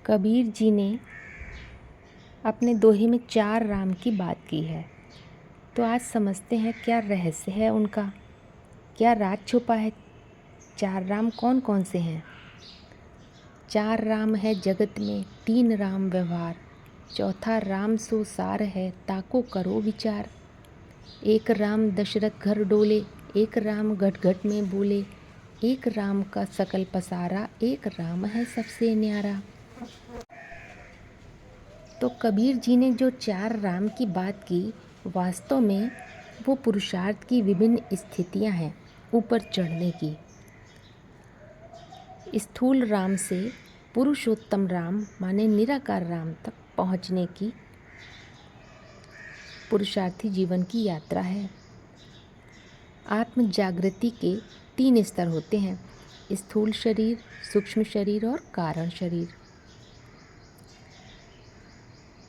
कबीर जी ने अपने दोहे में 4 राम की बात की है। तो आज समझते हैं क्या रहस्य है उनका, क्या राज छुपा है। 4 राम कौन कौन से हैं? 4 राम है जगत में, 3 राम व्यवहार, चौथा राम सो सार है, ताको करो विचार। एक राम दशरथ घर डोले, एक राम घट घट में बोले, एक राम का सकल पसारा, एक राम है सबसे न्यारा। तो कबीर जी ने जो 4 राम की बात की, वास्तव में वो पुरुषार्थ की विभिन्न स्थितियां हैं ऊपर चढ़ने की। स्थूल राम से पुरुषोत्तम राम माने निराकार राम तक पहुंचने की पुरुषार्थी जीवन की यात्रा है। आत्म जागृति के 3 स्तर होते हैं: स्थूल शरीर, सूक्ष्म शरीर और कारण शरीर।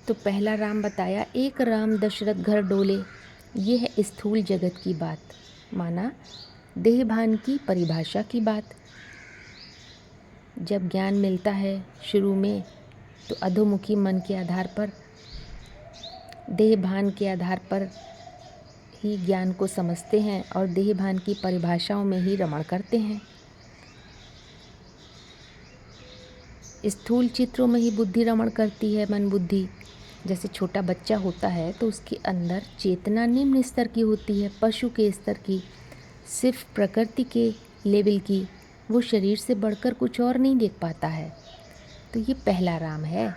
तो पहला राम बताया, एक राम दशरथ घर डोले। ये है स्थूल जगत की बात, माना देहभान की परिभाषा की बात। जब ज्ञान मिलता है शुरू में तो अधोमुखी मन के आधार पर, देहभान के आधार पर ही ज्ञान को समझते हैं और देहभान की परिभाषाओं में ही रमण करते हैं। स्थूल चित्रों में ही बुद्धि रमण करती है, मन बुद्धि। जैसे छोटा बच्चा होता है तो उसके अंदर चेतना निम्न स्तर की होती है, पशु के स्तर की, सिर्फ प्रकृति के लेवल की। वो शरीर से बढ़कर कुछ और नहीं देख पाता है। तो ये पहला राम है,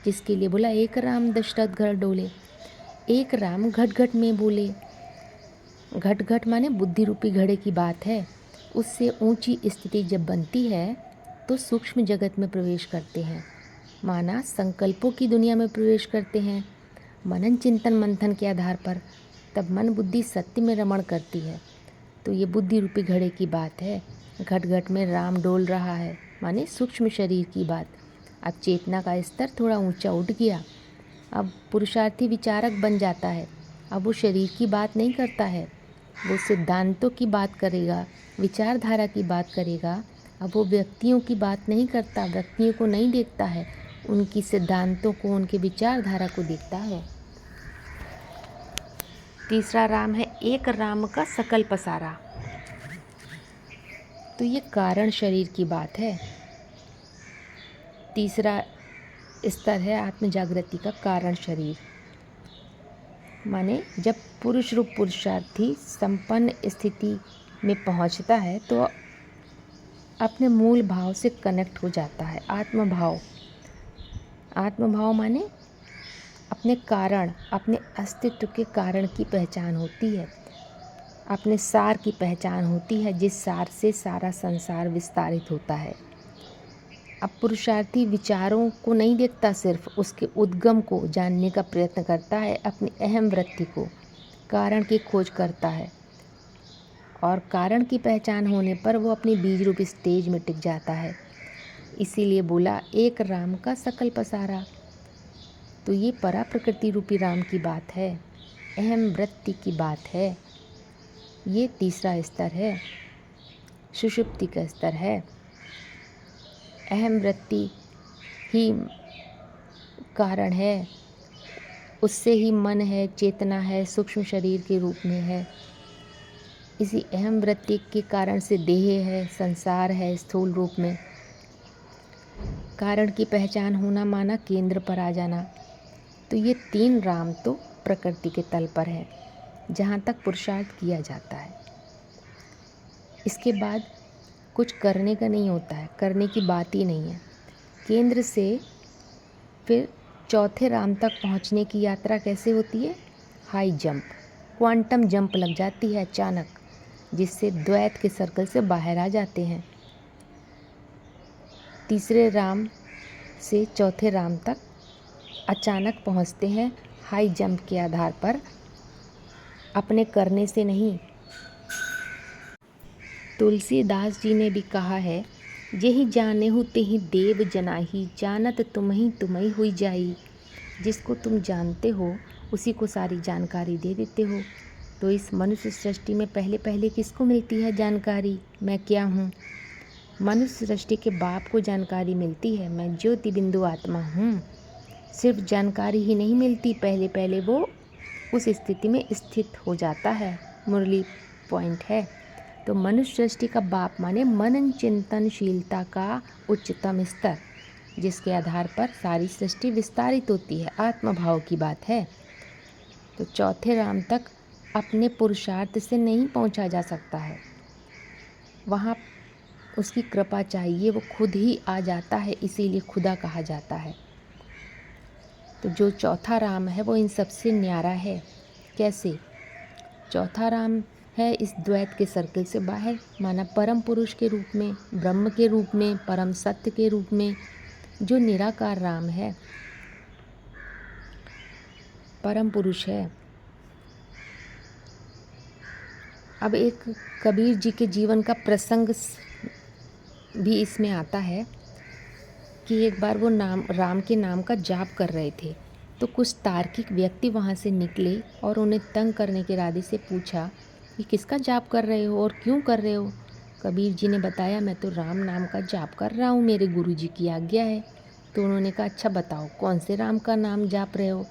जिसके लिए बोला एक राम दशरथ घर डोले। एक राम घट घट में बोले। घट घट माने बुद्धि रूपी घड़े की बात है। उससे ऊंची स्थिति जब बनती है तो सूक्ष्म जगत में प्रवेश करते हैं, माना संकल्पों की दुनिया में प्रवेश करते हैं। मनन चिंतन मंथन के आधार पर तब मन बुद्धि सत्य में रमण करती है। तो ये बुद्धि रूपी घड़े की बात है। घट घट में राम डोल रहा है, माने सूक्ष्म शरीर की बात। अब चेतना का स्तर थोड़ा ऊंचा उठ गया, अब पुरुषार्थी विचारक बन जाता है। अब वो शरीर की बात नहीं करता है, वो सिद्धांतों की बात करेगा, विचारधारा की बात करेगा। अब वो व्यक्तियों की बात नहीं करता, व्यक्तियों को नहीं देखता है, उनकी सिद्धांतों को, उनके विचारधारा को देखता है। तीसरा राम है एक राम का सकल पसारा। तो ये कारण शरीर की बात है। तीसरा स्तर है आत्म जागृति का कारण शरीर, माने जब पुरुष रूप पुरुषार्थी संपन्न स्थिति में पहुंचता है तो अपने मूल भाव से कनेक्ट हो जाता है। आत्मभाव, आत्मभाव माने अपने कारण, अपने अस्तित्व के कारण की पहचान होती है, अपने सार की पहचान होती है, जिस सार से सारा संसार विस्तारित होता है। अब पुरुषार्थी विचारों को नहीं देखता, सिर्फ उसके उद्गम को जानने का प्रयत्न करता है, अपनी अहम वृत्ति को, कारण की खोज करता है। और कारण की पहचान होने पर वो अपनी बीज रूप स्टेज में टिक जाता है। इसीलिए बोला एक राम का सकल पसारा। तो ये परा प्रकृति रूपी राम की बात है, अहम वृत्ति की बात है। ये तीसरा स्तर है, सुषुप्ति का स्तर है। अहम वृत्ति ही कारण है, उससे ही मन है, चेतना है, सूक्ष्म शरीर के रूप में है। इसी अहम वृत्ति के कारण से देह है, संसार है स्थूल रूप में। कारण की पहचान होना माना केंद्र पर आ जाना। तो ये 3 राम तो प्रकृति के तल पर है, जहाँ तक पुरुषार्थ किया जाता है। इसके बाद कुछ करने का नहीं होता है, करने की बात ही नहीं है। केंद्र से फिर चौथे राम तक पहुँचने की यात्रा कैसे होती है? हाई जंप, क्वांटम जंप लग जाती है अचानक, जिससे द्वैत के सर्कल से बाहर आ जाते हैं। तीसरे राम से चौथे राम तक अचानक पहुंचते हैं, हाई जंप के आधार पर, अपने करने से नहीं। तुलसीदास जी ने भी कहा है, जेहि जानहु तेहि देव जनाही, जानत तुम्हि तुम्हि हुई जाई। जिसको तुम जानते हो उसी को सारी जानकारी दे देते हो। तो इस मनुष्य सृष्टि में पहले पहले किसको मिलती है जानकारी, मैं क्या हूँ? मनुष्य सृष्टि के बाप को जानकारी मिलती है, मैं ज्योति बिंदु आत्मा हूँ। सिर्फ जानकारी ही नहीं मिलती, पहले पहले वो उस स्थिति में स्थित हो जाता है। मुरली पॉइंट है। तो मनुष्य सृष्टि का बाप माने मनन चिंतनशीलता का उच्चतम स्तर, जिसके आधार पर सारी सृष्टि विस्तारित होती है। आत्मभाव की बात है। तो चौथे राम तक अपने पुरुषार्थ से नहीं पहुंचा जा सकता है, वहाँ उसकी कृपा चाहिए, वो खुद ही आ जाता है, इसीलिए खुदा कहा जाता है। तो जो चौथा राम है वो इन सबसे न्यारा है। कैसे? चौथा राम है इस द्वैत के सर्कल से बाहर, माना परम पुरुष के रूप में, ब्रह्म के रूप में, परम सत्य के रूप में, जो निराकार राम है, परम पुरुष है। अब एक कबीर जी के जीवन का प्रसंग भी इसमें आता है कि एक बार वो राम के नाम का जाप कर रहे थे, तो कुछ तार्किक व्यक्ति वहाँ से निकले और उन्हें तंग करने के इरादे से पूछा कि किसका जाप कर रहे हो और क्यों कर रहे हो? कबीर जी ने बताया, मैं तो राम नाम का जाप कर रहा हूँ, मेरे गुरु जी की आज्ञा है। तो उन्होंने कहा, अच्छा बताओ कौन से राम का नाम जाप रहे हो?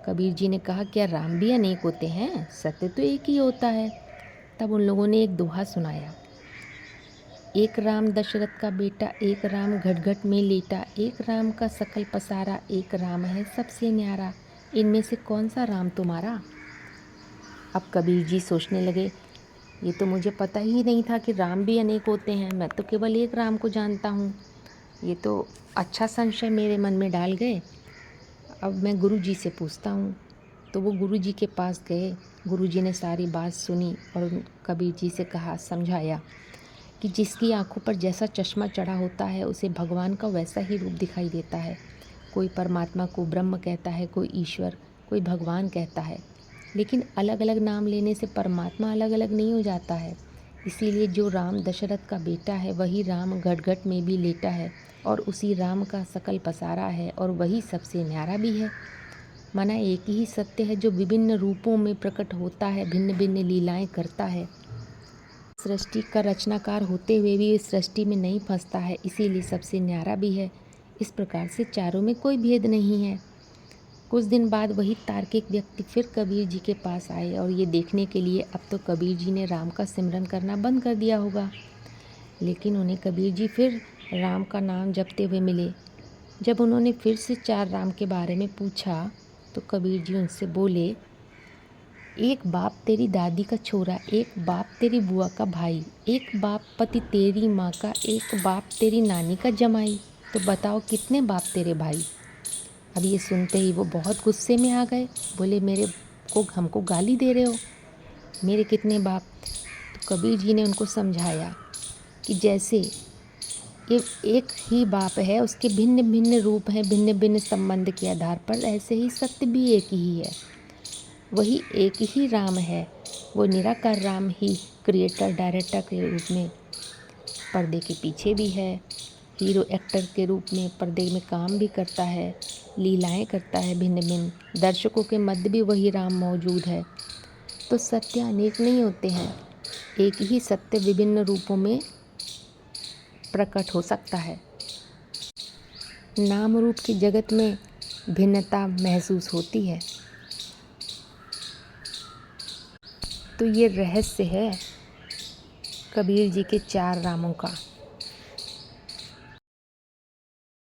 कबीर जी ने कहा, क्या राम भी अनेक होते हैं? सत्य तो एक ही होता है। तब उन लोगों ने एक दोहा सुनाया, एक राम दशरथ का बेटा, एक राम घट में लेटा, एक राम का सकल पसारा, एक राम है सबसे न्यारा, इनमें से कौन सा राम तुम्हारा? अब कबीर जी सोचने लगे, ये तो मुझे पता ही नहीं था कि राम भी अनेक होते हैं, मैं तो केवल एक राम को जानता हूँ। ये तो अच्छा संशय मेरे मन में डाल गए। अब मैं गुरु जी से पूछता हूँ। तो वो गुरु जी के पास गए। गुरु जी ने सारी बात सुनी और कबीर जी से कहा, समझाया कि जिसकी आंखों पर जैसा चश्मा चढ़ा होता है उसे भगवान का वैसा ही रूप दिखाई देता है। कोई परमात्मा को ब्रह्म कहता है, कोई ईश्वर, कोई भगवान कहता है, लेकिन अलग अलग नाम लेने से परमात्मा अलग अलग नहीं हो जाता है। इसीलिए जो राम दशरथ का बेटा है वही राम घट में भी लेटा है और उसी राम का सकल पसारा है और वही सबसे न्यारा भी है। माना एक ही सत्य है जो विभिन्न रूपों में प्रकट होता है, भिन्न भिन्न लीलाएं करता है। सृष्टि का रचनाकार होते हुए भी इस सृष्टि में नहीं फंसता है, इसीलिए सबसे न्यारा भी है। इस प्रकार से चारों में कोई भेद नहीं है। कुछ दिन बाद वही तार्किक व्यक्ति फिर कबीर जी के पास आए और ये देखने के लिए अब तो कबीर जी ने राम का सिमरन करना बंद कर दिया होगा, लेकिन उन्हें कबीर जी फिर राम का नाम जपते हुए मिले। जब उन्होंने फिर से चार राम के बारे में पूछा तो कबीर जी उनसे बोले, एक बाप तेरी दादी का छोरा, एक बाप तेरी बुआ का भाई, एक बाप पति तेरी माँ का, एक बाप तेरी नानी का जमाई, तो बताओ कितने बाप तेरे भाई? अब ये सुनते ही वो बहुत गुस्से में आ गए। बोले, हमको गाली दे रहे हो, मेरे कितने बाप? तो कबीर जी ने उनको समझाया कि जैसे ये एक ही बाप है, उसके भिन्न भिन्न रूप हैं, भिन्न भिन्न संबंध के आधार पर, ऐसे ही सत्य भी एक ही है। वही एक ही राम है, वो निराकार राम ही क्रिएटर डायरेक्टर के रूप में पर्दे के पीछे भी है, हीरो एक्टर के रूप में पर्दे में काम भी करता है, लीलाएं करता है, भिन्न भिन्न दर्शकों के मध्य भी वही राम मौजूद है। तो सत्य अनेक नहीं होते हैं, एक ही सत्य विभिन्न रूपों में प्रकट हो सकता है। नाम रूप के जगत में भिन्नता महसूस होती है। तो ये रहस्य है कबीर जी के चार रामों का।